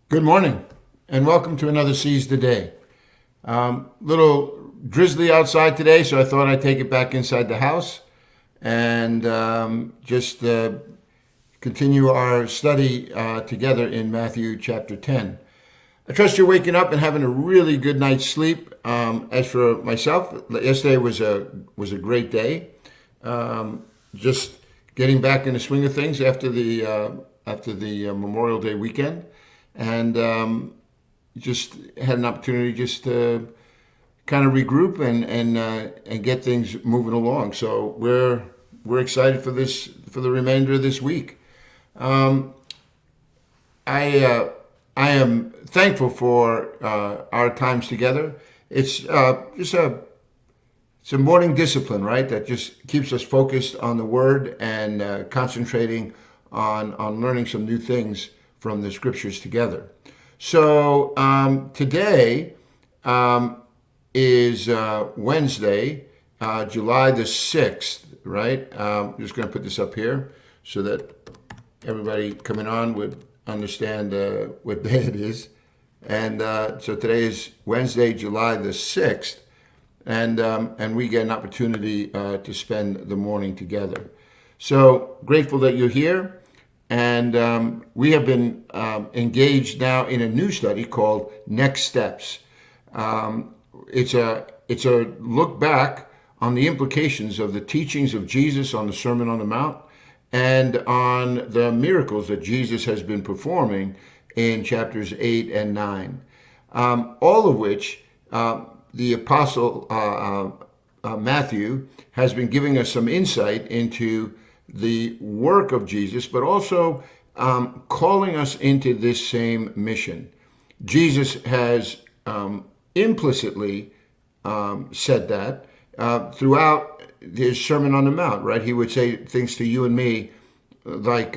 Good morning, and welcome to another Seize the Day. Little drizzly outside today, so I thought I'd take it back inside the house and just continue our study together in Matthew chapter 10. I trust you're waking up and having a really good night's sleep. As for myself, yesterday was a great day. Just getting back in the swing of things after the Memorial Day weekend. And just had an opportunity just to kind of regroup and get things moving along. So we're excited for the remainder of this week. I am thankful for our times together. It's a morning discipline, right? That just keeps us focused on the Word and concentrating on learning some new things from the scriptures together. So today is Wednesday, July the 6th, right? I'm just going to put this up here so that everybody coming on would understand what day it is. And so today is Wednesday, July the 6th, and we get an opportunity to spend the morning together. So grateful that you're here. And we have been engaged now in a new study called Next Steps. It's a look back on the implications of the teachings of Jesus on the Sermon on the Mount and on the miracles that Jesus has been performing in chapters 8 and 9. All of which the Apostle Matthew has been giving us some insight into the work of Jesus, but also calling us into this same mission. Jesus has implicitly said that throughout his Sermon on the Mount, right? He would say things to you and me like,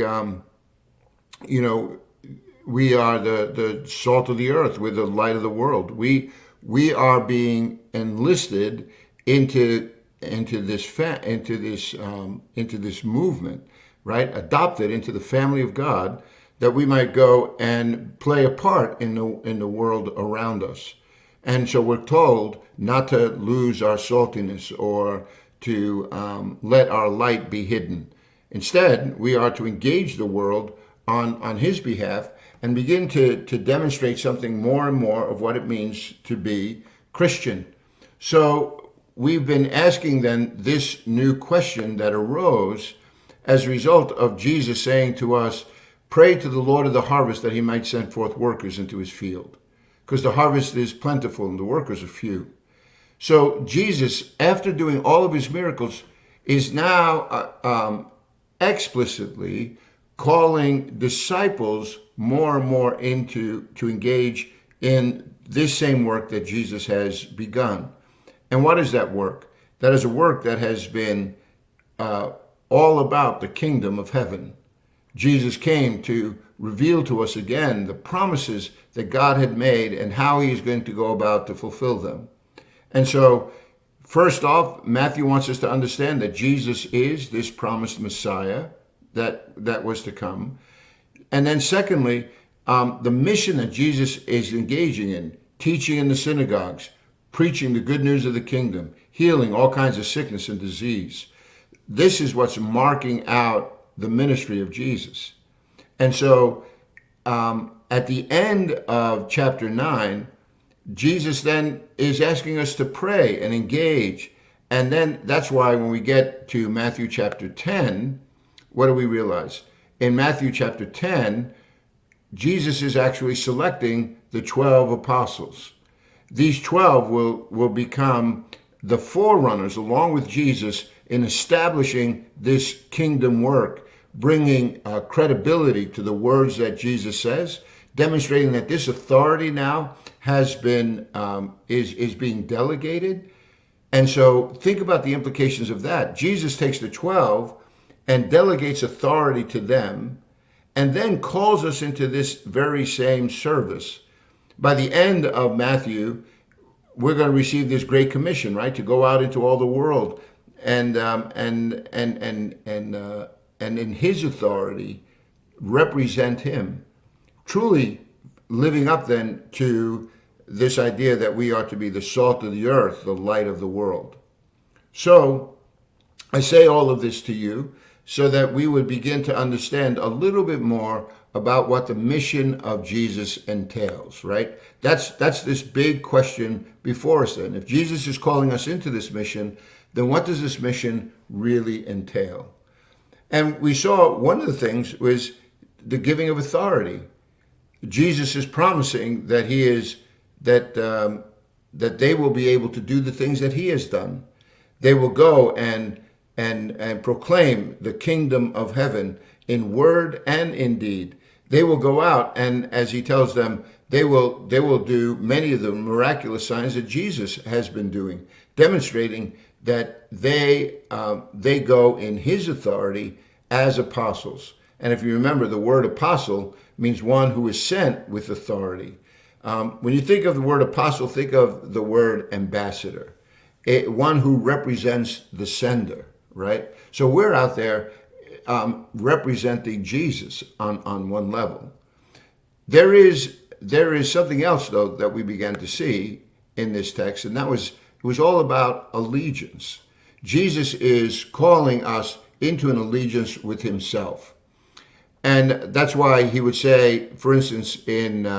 we are the salt of the earth, we're the light of the world. We are being enlisted into this movement, right? Adopted into the family of God, that we might go and play a part in the world around us. And so we're told not to lose our saltiness or to let our light be hidden. Instead, we are to engage the world on his behalf and begin to demonstrate something more and more of what it means to be Christian. So we've been asking then this new question that arose as a result of Jesus saying to us, pray to the Lord of the harvest that he might send forth workers into his field, because the harvest is plentiful and the workers are few. So Jesus, after doing all of his miracles, is now explicitly calling disciples more and more to engage in this same work that Jesus has begun. And what is that work? That is a work that has been all about the kingdom of heaven. Jesus came to reveal to us again the promises that God had made and how he is going to go about to fulfill them. And so, first off, Matthew wants us to understand that Jesus is this promised Messiah that was to come. And then secondly, the mission that Jesus is engaging in, teaching in the synagogues, preaching the good news of the kingdom, healing all kinds of sickness and disease. This is what's marking out the ministry of Jesus. And so at the end of chapter 9, Jesus then is asking us to pray and engage. And then that's why when we get to Matthew chapter 10, what do we realize? In Matthew chapter 10, Jesus is actually selecting the 12 apostles. These 12 will become the forerunners, along with Jesus, in establishing this kingdom work, bringing credibility to the words that Jesus says, demonstrating that this authority now has been is being delegated. And so think about the implications of that. Jesus takes the 12 and delegates authority to them, and then calls us into this very same service. By the end of Matthew, we're going to receive this great commission, right, to go out into all the world and in his authority represent him. Truly, living up then to this idea that we are to be the salt of the earth, the light of the world. So I say all of this to you so that we would begin to understand a little bit more about what the mission of Jesus entails, right? That's this big question before us then. If Jesus is calling us into this mission, then what does this mission really entail? And we saw one of the things was the giving of authority. Jesus is promising that that they will be able to do the things that he has done. They will go and proclaim the kingdom of heaven in word and in deed. They will go out, and as he tells them, they will do many of the miraculous signs that Jesus has been doing, demonstrating that they go in his authority as apostles. And if you remember, the word apostle means one who is sent with authority. When you think of the word apostle, think of the word ambassador, one who represents the sender, right? So we're out there representing Jesus on one level. There is something else, though, that we began to see in this text, and it was all about allegiance. Jesus is calling us into an allegiance with himself. And that's why he would say, for instance, early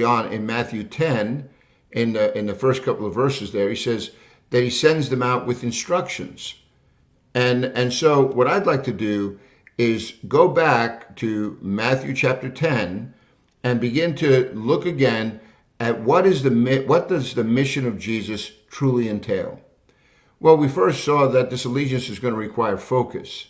on in Matthew 10, in the first couple of verses there, he says that he sends them out with instructions. And so what I'd like to do is go back to Matthew chapter 10 and begin to look again at what does the mission of Jesus truly entail. Well, we first saw that this allegiance is going to require focus.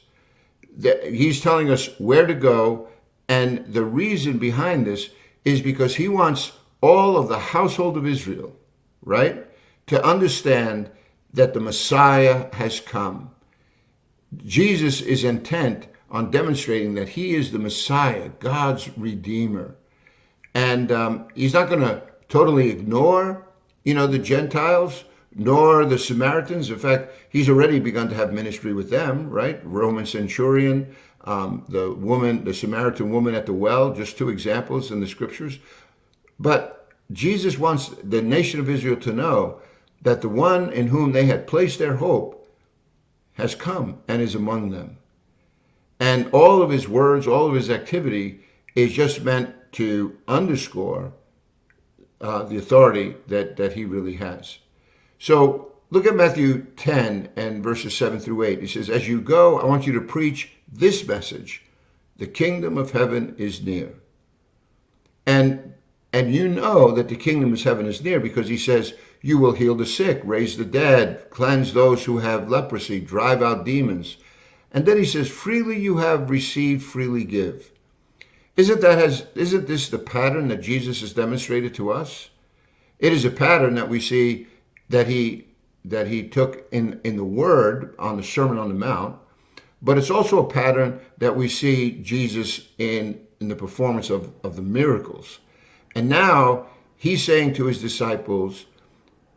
He's telling us where to go, and the reason behind this is because he wants all of the household of Israel, right, to understand that the Messiah has come. Jesus is intent on demonstrating that he is the Messiah, God's Redeemer. And he's not going to totally ignore, the Gentiles, nor the Samaritans. In fact, he's already begun to have ministry with them, right? Roman centurion, the Samaritan woman at the well, just two examples in the scriptures. But Jesus wants the nation of Israel to know that the one in whom they had placed their hope has come and is among them. And all of his words, all of his activity is just meant to underscore the authority that he really has. So look at Matthew 10 and verses 7 through 8. He says, as you go, I want you to preach this message. The kingdom of heaven is near. And you know that the kingdom of heaven is near because he says, you will heal the sick, raise the dead, cleanse those who have leprosy, drive out demons. And then he says, freely you have received, freely give. Isn't this the pattern that Jesus has demonstrated to us? It is a pattern that we see that he took in the Word on the Sermon on the Mount, but it's also a pattern that we see Jesus in the performance of the miracles. And now he's saying to his disciples,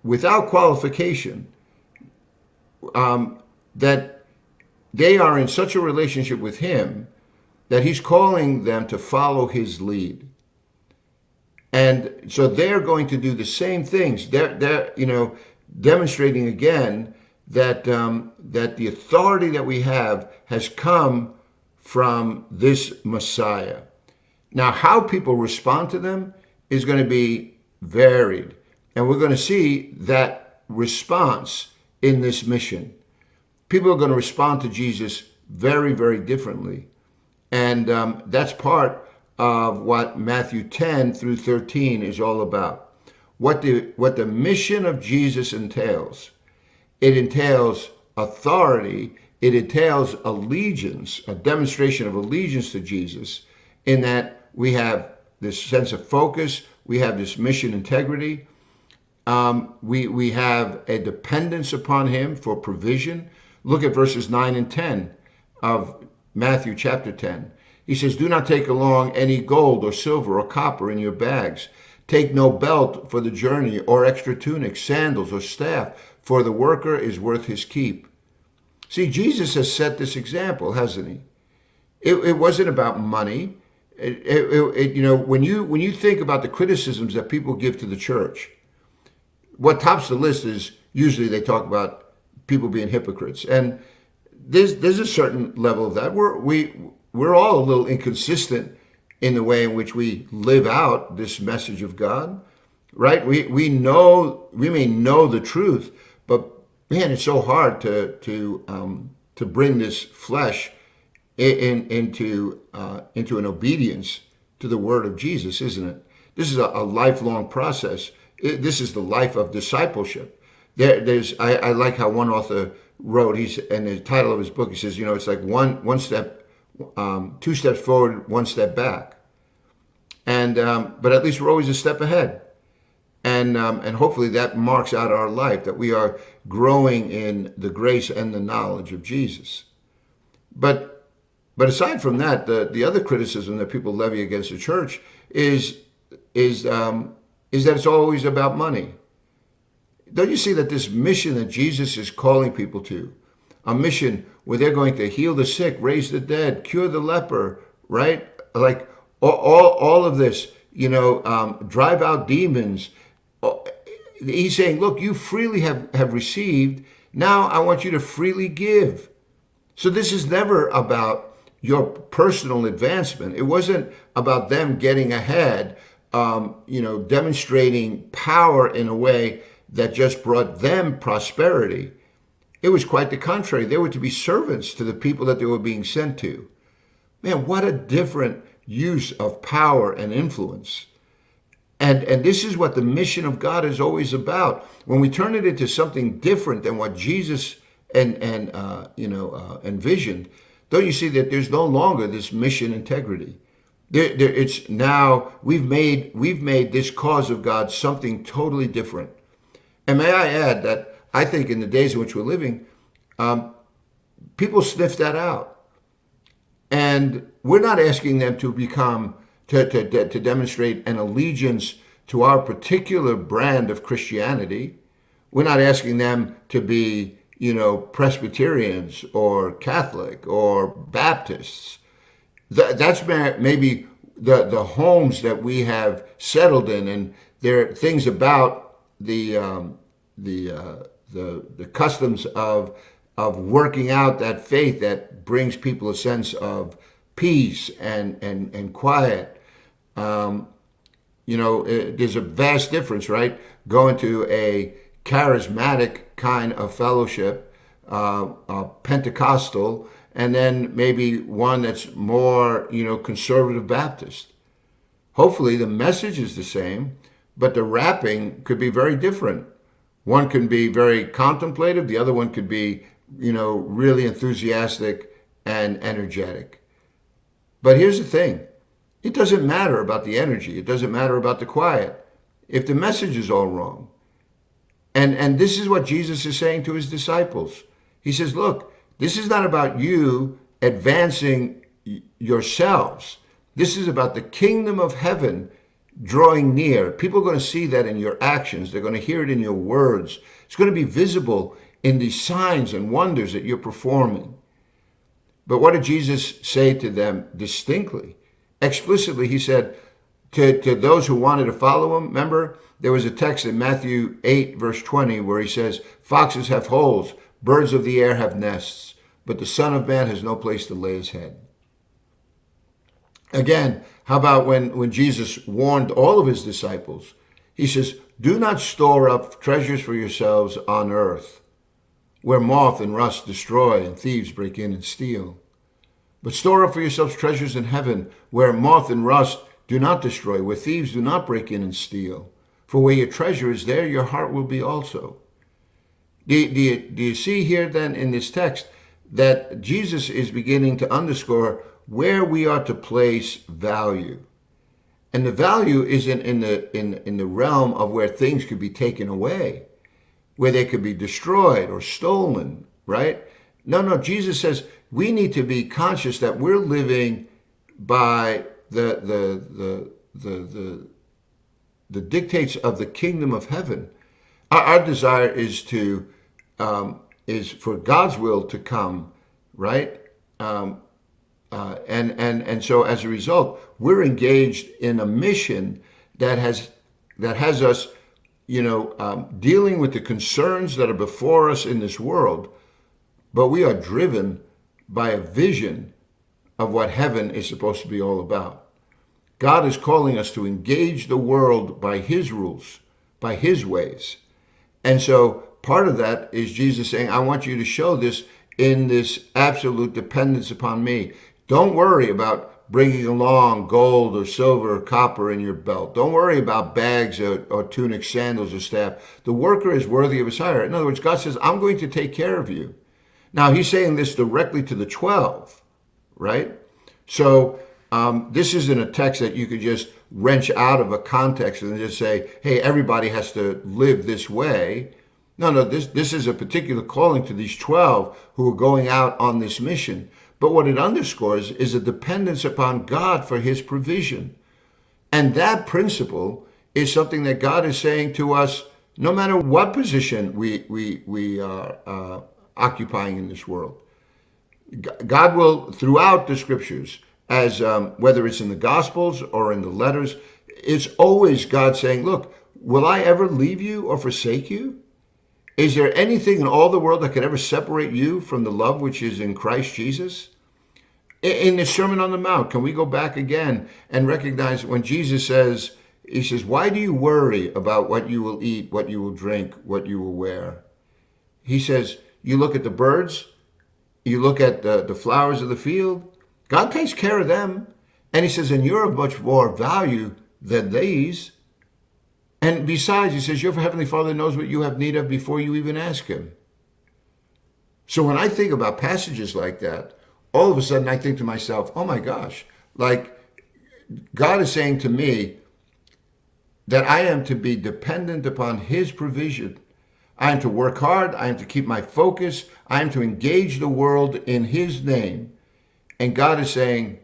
without qualification, that they are in such a relationship with him that he's calling them to follow his lead. And so they're going to do the same things. They're demonstrating again that the authority that we have has come from this Messiah. Now, how people respond to them is going to be varied. And we're going to see that response in this mission. People are going to respond to Jesus very, very differently. And that's part of what Matthew 10 through 13 is all about. What the mission of Jesus entails. It entails authority. It entails allegiance, a demonstration of allegiance to Jesus, in that we have this sense of focus. We have this mission integrity. We have a dependence upon him for provision. Look at verses 9 and 10 of Matthew chapter 10. He says, do not take along any gold or silver or copper in your bags. Take no belt for the journey or extra tunic, sandals or staff, for the worker is worth his keep. See, Jesus has set this example, hasn't he? It wasn't about money. When you think about the criticisms that people give to the church, what tops the list is usually they talk about people being hypocrites, and there's a certain level of that. We're all a little inconsistent in the way in which we live out this message of God, right? We may know the truth, but man, it's so hard to bring this flesh into an obedience to the word of Jesus, isn't it? This is a lifelong process. This is the life of discipleship. I like how one author wrote. And the title of his book, he says, it's like one step, 2 steps forward, 1 step back, and but at least we're always a step ahead. And hopefully that marks out our life, that we are growing in the grace and the knowledge of Jesus. But aside from that, the other criticism that people levy against the church is that it's always about money. Don't you see that this mission that Jesus is calling people to, a mission where they're going to heal the sick, raise the dead, cure the leper, right? Like all of this, drive out demons. He's saying, look, you freely have received. Now I want you to freely give. So this is never about your personal advancement. It wasn't about them getting ahead, demonstrating power in a way that just brought them prosperity. It was quite the contrary. They were to be servants to the people that they were being sent to. Man, what a different use of power and influence. And this is what the mission of God is always about. When we turn it into something different than what Jesus envisioned, don't you see that there's no longer this mission integrity? It's now we've made this cause of God something totally different. And may I add that I think in the days in which we're living, people sniff that out, and we're not asking them to become to demonstrate an allegiance to our particular brand of Christianity. We're not asking them to be, Presbyterians or Catholic or Baptists. That's maybe the homes that we have settled in, and there are things about the customs of working out that faith that brings people a sense of peace and quiet. There's a vast difference, right? Going to a charismatic kind of fellowship, Pentecostal, and then maybe one that's more, conservative Baptist. Hopefully the message is the same, but the wrapping could be very different. One can be very contemplative. The other one could be, really enthusiastic and energetic. But here's the thing. It doesn't matter about the energy. It doesn't matter about the quiet if the message is all wrong. And this is what Jesus is saying to his disciples. He says, look, this is not about you advancing yourselves. This is about the kingdom of heaven drawing near. People are going to see that in your actions. They're going to hear it in your words. It's going to be visible in the signs and wonders that you're performing. But what did Jesus say to them distinctly? Explicitly, he said to those who wanted to follow him, remember, there was a text in Matthew 8, verse 20, where he says, foxes have holes, birds of the air have nests, but the Son of Man has no place to lay his head. Again, how about when Jesus warned all of his disciples? He says, do not store up treasures for yourselves on earth, where moth and rust destroy and thieves break in and steal. But store up for yourselves treasures in heaven, where moth and rust do not destroy, where thieves do not break in and steal. For where your treasure is, there your heart will be also. Do you see here then in this text that Jesus is beginning to underscore where we are to place value? And the value isn't in the realm of where things could be taken away, where they could be destroyed or stolen, right? No, Jesus says we need to be conscious that we're living by the dictates of the kingdom of heaven. Our desire is for God's will to come, right? And so as a result, we're engaged in a mission that has us, dealing with the concerns that are before us in this world, but we are driven by a vision of what heaven is supposed to be all about. God is calling us to engage the world by his rules, by his ways. And so part of that is Jesus saying, I want you to show this in this absolute dependence upon me. Don't worry about bringing along gold or silver or copper in your belt. Don't worry about bags or tunic, sandals or staff. The worker is worthy of his hire. In other words, God says, I'm going to take care of you. Now, he's saying this directly to the 12, right? So this isn't a text that you could just wrench out of a context and just say, hey, everybody has to live this way. No, this is a particular calling to these 12 who are going out on this mission. But what it underscores is a dependence upon God for his provision. And that principle is something that God is saying to us, no matter what position we are occupying in this world. God will, throughout the scriptures, as whether it's in the Gospels or in the letters, it's always God saying, look, will I ever leave you or forsake you? Is there anything in all the world that could ever separate you from the love which is in Christ Jesus? In the Sermon on the Mount, can we go back again and recognize when Jesus says, he says, why do you worry about what you will eat, what you will drink, what you will wear? He says, you look at the birds, you look at the flowers of the field, God takes care of them. And he says, and you're of much more value than these. And besides, he says, your Heavenly Father knows what you have need of before you even ask him. So when I think about passages like that, all of a sudden I think to myself, oh my gosh, like God is saying to me that I am to be dependent upon his provision. I am to work hard. I am to keep my focus. I am to engage the world in his name. And God is saying,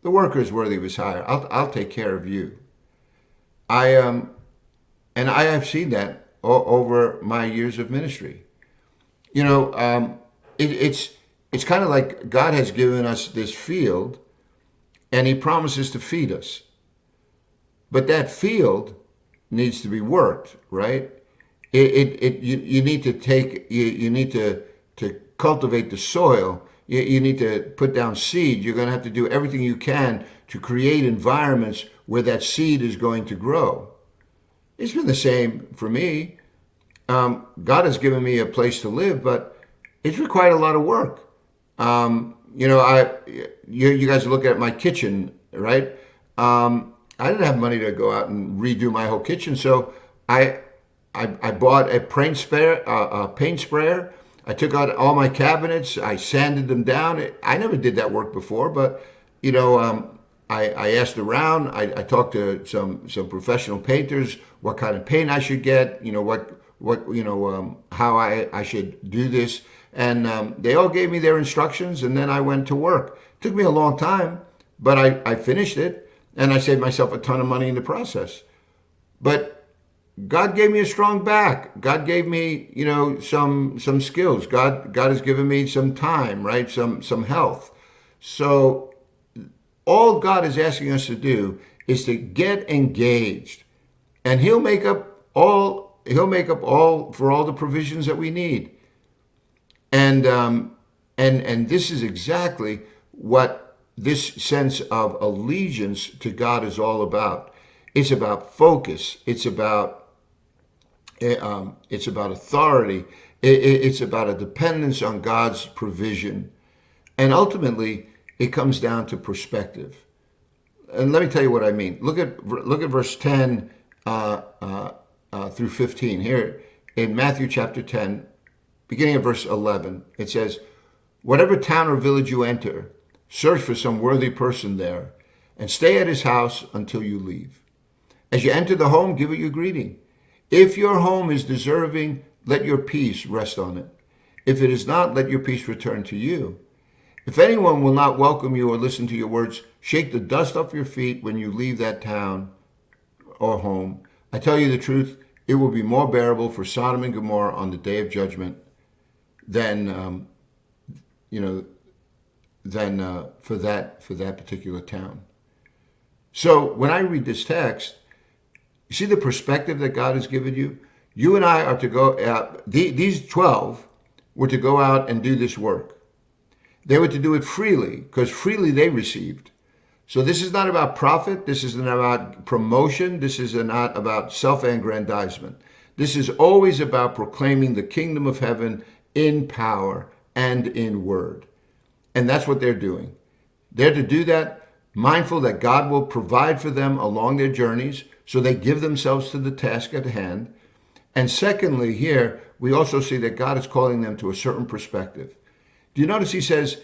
the worker is worthy of his hire. I'll take care of you. And I have seen that over my years of ministry. It's kind of like God has given us this field, and he promises to feed us. But that field needs to be worked, right? You need to cultivate the soil. You need to put down seed. You're going to have to do everything you can to create environments where that seed is going to grow. It's been the same for me. God has given me a place to live, but it's required a lot of work. You guys look at my kitchen, right? I didn't have money to go out and redo my whole kitchen, so I bought a paint sprayer. I took out all my cabinets. I sanded them down. I never did that work before, but I asked around. I talked to some professional painters what kind of paint I should get. How I should do this, and they all gave me their instructions. And then I went to work. It took me a long time, but I finished it, and I saved myself a ton of money in the process. But God gave me a strong back. God gave me, some skills. God has given me some time, right? Some health. So all God is asking us to do is to get engaged, and he'll make up all for all the provisions that we need. And this is exactly what this sense of allegiance to God is all about. It's about focus. It's about authority. It's about a dependence on God's provision. And ultimately, it comes down to perspective. And let me tell you what I mean. Look at verse 10 through 15. Here in Matthew chapter 10, beginning of verse 11, it says, whatever town or village you enter, search for some worthy person there, and stay at his house until you leave. As you enter the home, give it your greeting. If your home is deserving, let your peace rest on it. If it is not, let your peace return to you. If anyone will not welcome you or listen to your words, shake the dust off your feet when you leave that town or home. I tell you the truth, it will be more bearable for Sodom and Gomorrah on the day of judgment than for that particular town. So when I read this text, you see the perspective that God has given you? You and I are to go, these 12 were to go out and do this work. They were to do it freely, because freely they received. So this is not about profit. This isn't about promotion. This is not about self-aggrandizement. This is always about proclaiming the kingdom of heaven in power and in word. And that's what they're doing. They're to do that, mindful that God will provide for them along their journeys, so they give themselves to the task at hand. And secondly, here, we also see that God is calling them to a certain perspective. Do you notice he says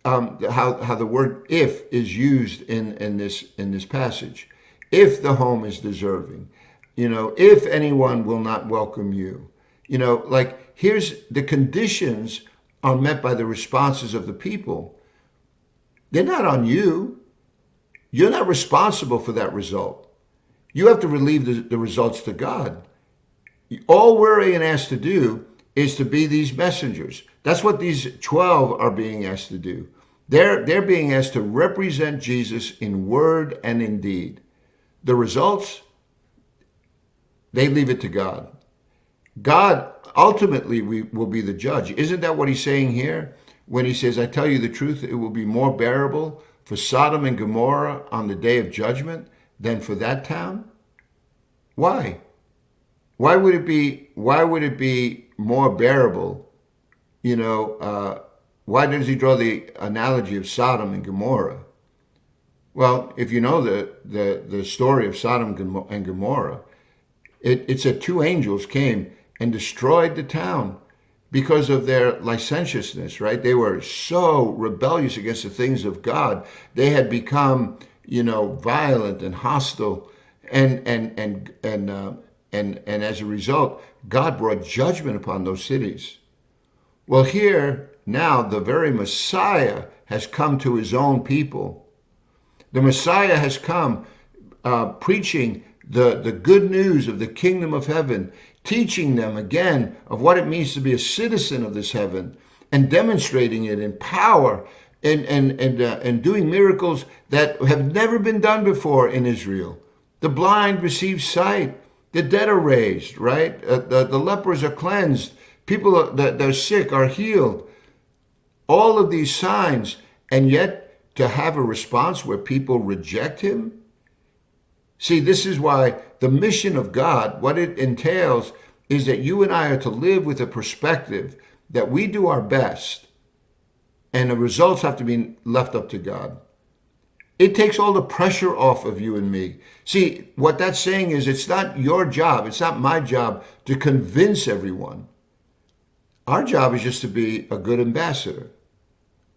how the word "if" is used in this passage? If the home is deserving, if anyone will not welcome you, like here's the conditions are met by the responses of the people. They're not on you. You're not responsible for that result. You have to relieve the results to God. All we're being asked to do is to be these messengers. That's what these 12 are being asked to do. They're being asked to represent Jesus in word and in deed. The results, they leave it to God. God ultimately will be the judge. Isn't that what he's saying here? When he says, I tell you the truth, it will be more bearable for Sodom and Gomorrah on the day of judgment than for that town? Why? Why would it be more bearable? Why does he draw the analogy of Sodom and Gomorrah? Well, if you know the story of Sodom and Gomorrah, it said two angels came and destroyed the town because of their licentiousness, right? They were so rebellious against the things of God. They had become, violent and hostile, and as a result, God brought judgment upon those cities. Well, here now the very Messiah has come to his own people. The Messiah has come preaching the good news of the kingdom of heaven, teaching them again of what it means to be a citizen of this heaven, and demonstrating it in power and doing miracles that have never been done before in Israel. The blind receive sight, the dead are raised, right? The lepers are cleansed, people that are sick are healed. All of these signs, and yet to have a response where people reject him. See, this is why the mission of God, what it entails, is that you and I are to live with a perspective that we do our best, and the results have to be left up to God. It takes all the pressure off of you and me. See, what that's saying is it's not your job, it's not my job to convince everyone. Our job is just to be a good ambassador.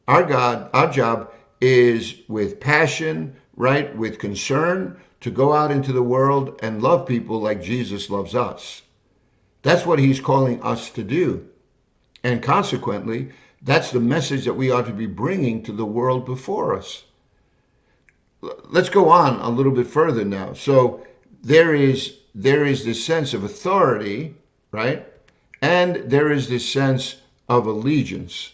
Our job is with passion, right, with concern, to go out into the world and love people like Jesus loves us. That's what he's calling us to do. And consequently, that's the message that we ought to be bringing to the world before us. Let's go on a little bit further now. So there is this sense of authority, right? And there is this sense of allegiance.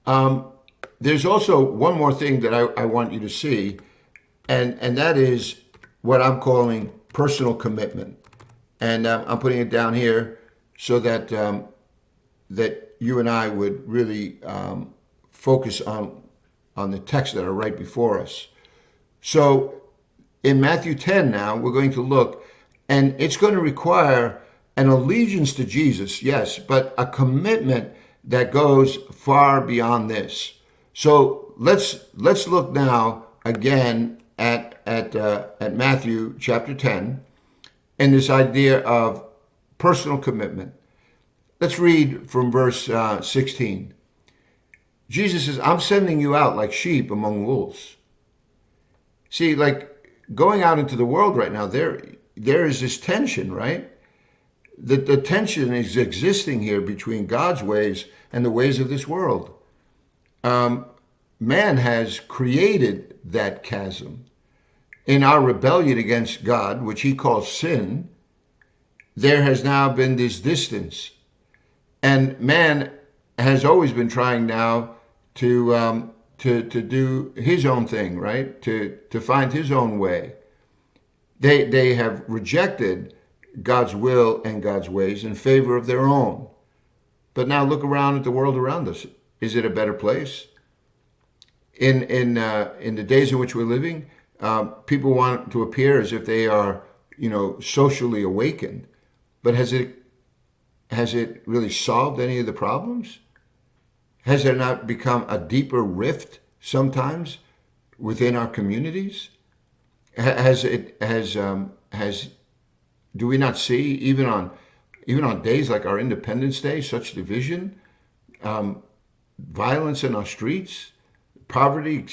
There's also one more thing that I want you to see, and that is what I'm calling personal commitment. And I'm putting it down here so that that you and I would really focus on the texts that are right before us. So in Matthew 10 now, we're going to look, and it's going to require an allegiance to Jesus, yes, but a commitment that goes far beyond this. So let's look now again at Matthew chapter 10 and this idea of personal commitment. Let's read from verse 16. Jesus says, I'm sending you out like sheep among wolves. See, like going out into the world right now, there is this tension, right? The tension is existing here between God's ways and the ways of this world. Man has created that chasm. In our rebellion against God, which he calls sin, there has now been this distance. And man has always been trying now to do his own thing, right? To find his own way. They have rejected God's will and God's ways in favor of their own. But now look around at the world around us. Is it a better place? In the days in which we're living, people want to appear as if they are, socially awakened. But has it really solved any of the problems? Has there not become a deeper rift sometimes within our communities? Do we not see even on days like our Independence Day such division, violence in our streets? Poverty it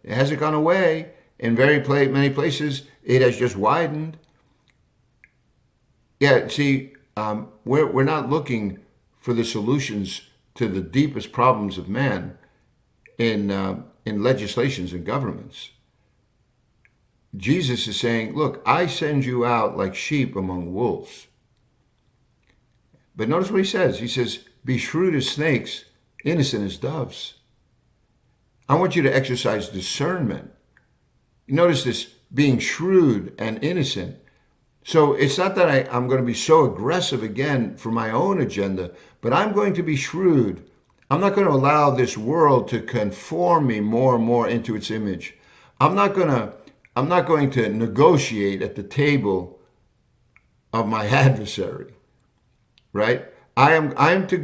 hasn't gone away. In many places, it has just widened. Yeah, see, we're not looking for the solutions to the deepest problems of man in legislations and governments. Jesus is saying, look, I send you out like sheep among wolves. But notice what he says. He says, be shrewd as snakes, innocent as doves. I want you to exercise discernment. Notice this, being shrewd and innocent. So it's not that I'm going to be so aggressive again for my own agenda, but I'm going to be shrewd. I'm not going to allow this world to conform me more and more into its image. I'm not going to negotiate at the table of my adversary, right? I am to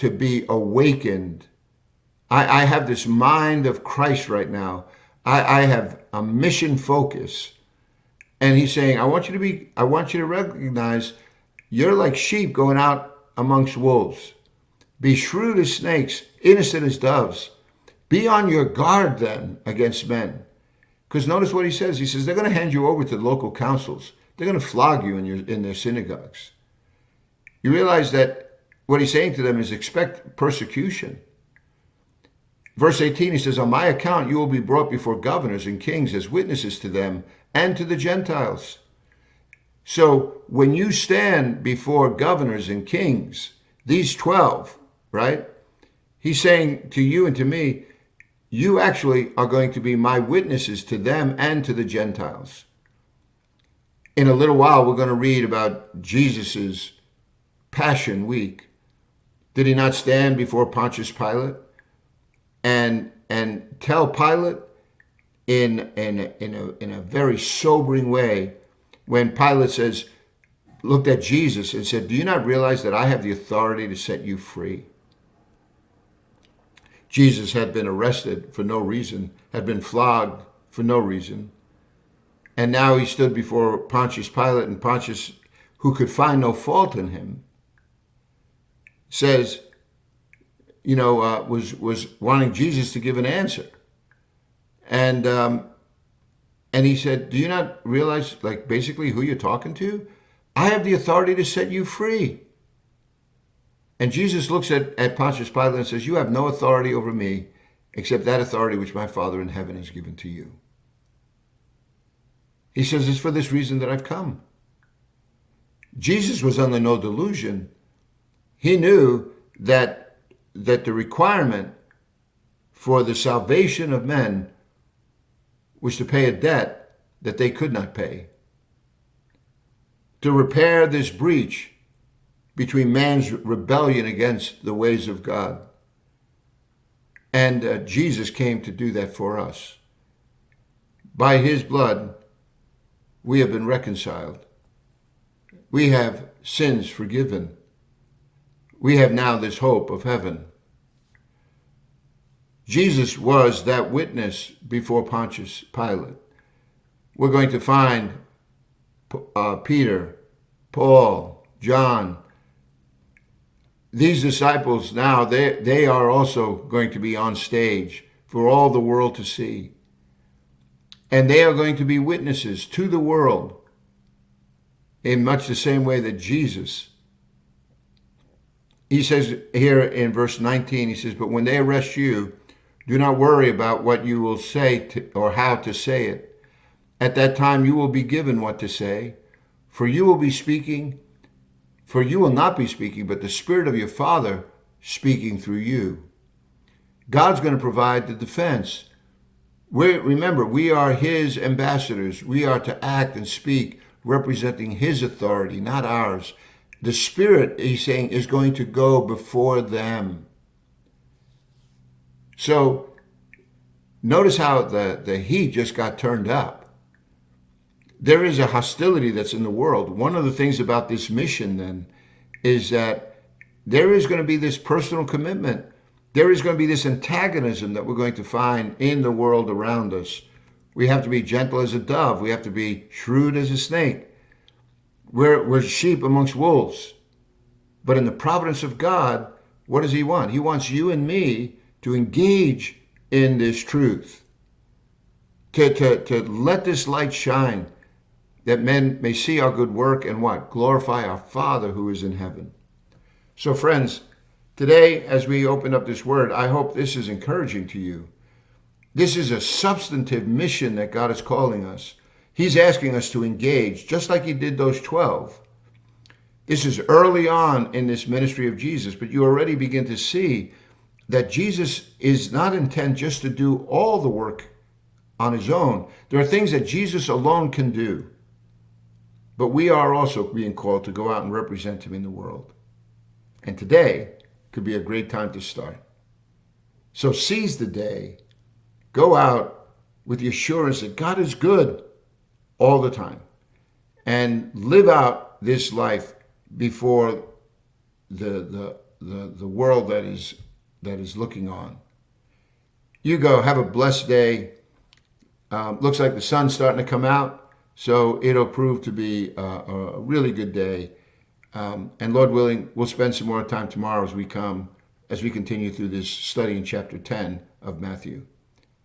be awakened. I have this mind of Christ right now. I have a mission focus. And he's saying, I want you to recognize you're like sheep going out amongst wolves. Be shrewd as snakes, innocent as doves. Be on your guard then against men. Because notice what he says. He says they're going to hand you over to the local councils. They're going to flog you in their synagogues. You realize that what he's saying to them is expect persecution. Verse 18, he says, on my account you will be brought before governors and kings as witnesses to them and to the Gentiles. So when you stand before governors and kings, these 12, right? He's saying to you and to me, you actually are going to be my witnesses to them and to the Gentiles. In a little while, we're going to read about Jesus's Passion Week. Did he not stand before Pontius Pilate and tell Pilate in a very sobering way, when Pilate looked at Jesus and said, do you not realize that I have the authority to set you free? Jesus had been arrested for no reason, had been flogged for no reason. And now he stood before Pontius Pilate, and Pontius, who could find no fault in him, says, was wanting Jesus to give an answer. And he said, do you not realize, basically who you're talking to? I have the authority to set you free. And Jesus looks at Pontius Pilate and says, you have no authority over me except that authority which my Father in heaven has given to you. He says, it's for this reason that I've come. Jesus was under no delusion. He knew that the requirement for the salvation of men was to pay a debt that they could not pay. To repair this breach between man's rebellion against the ways of God. And Jesus came to do that for us. By his blood, we have been reconciled. We have sins forgiven. We have now this hope of heaven. Jesus was that witness before Pontius Pilate. We're going to find Peter, Paul, John. These disciples now, they are also going to be on stage for all the world to see. And they are going to be witnesses to the world in much the same way that Jesus. He says here in verse 19, he says, but when they arrest you, do not worry about what you will say or how to say it. At that time you will be given what to say, for you will not be speaking, but the Spirit of your Father speaking through you. God's going to provide the defense. Remember, we are his ambassadors. We are to act and speak representing his authority, not ours. The Spirit, he's saying, is going to go before them. So notice how the heat just got turned up. There is a hostility that's in the world. One of the things about this mission then is that there is going to be this personal commitment. There is going to be this antagonism that we're going to find in the world around us. We have to be gentle as a dove. We have to be shrewd as a snake. We're sheep amongst wolves. But in the providence of God, what does he want? He wants you and me to engage in this truth, to let this light shine, that men may see our good work and what? Glorify our Father who is in heaven. So friends, today as we open up this word, I hope this is encouraging to you. This is a substantive mission that God is calling us. He's asking us to engage, just like he did those 12. This is early on in this ministry of Jesus, but you already begin to see that Jesus is not intent just to do all the work on his own. There are things that Jesus alone can do. But we are also being called to go out and represent him in the world. And today could be a great time to start. So seize the day. Go out with the assurance that God is good all the time. And live out this life before the world that is looking on. You go. Have a blessed day. Looks like the sun's starting to come out, so it'll prove to be a really good day. And Lord willing, we'll spend some more time tomorrow as we continue through this study in chapter 10 of Matthew.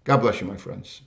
God bless you, my friends.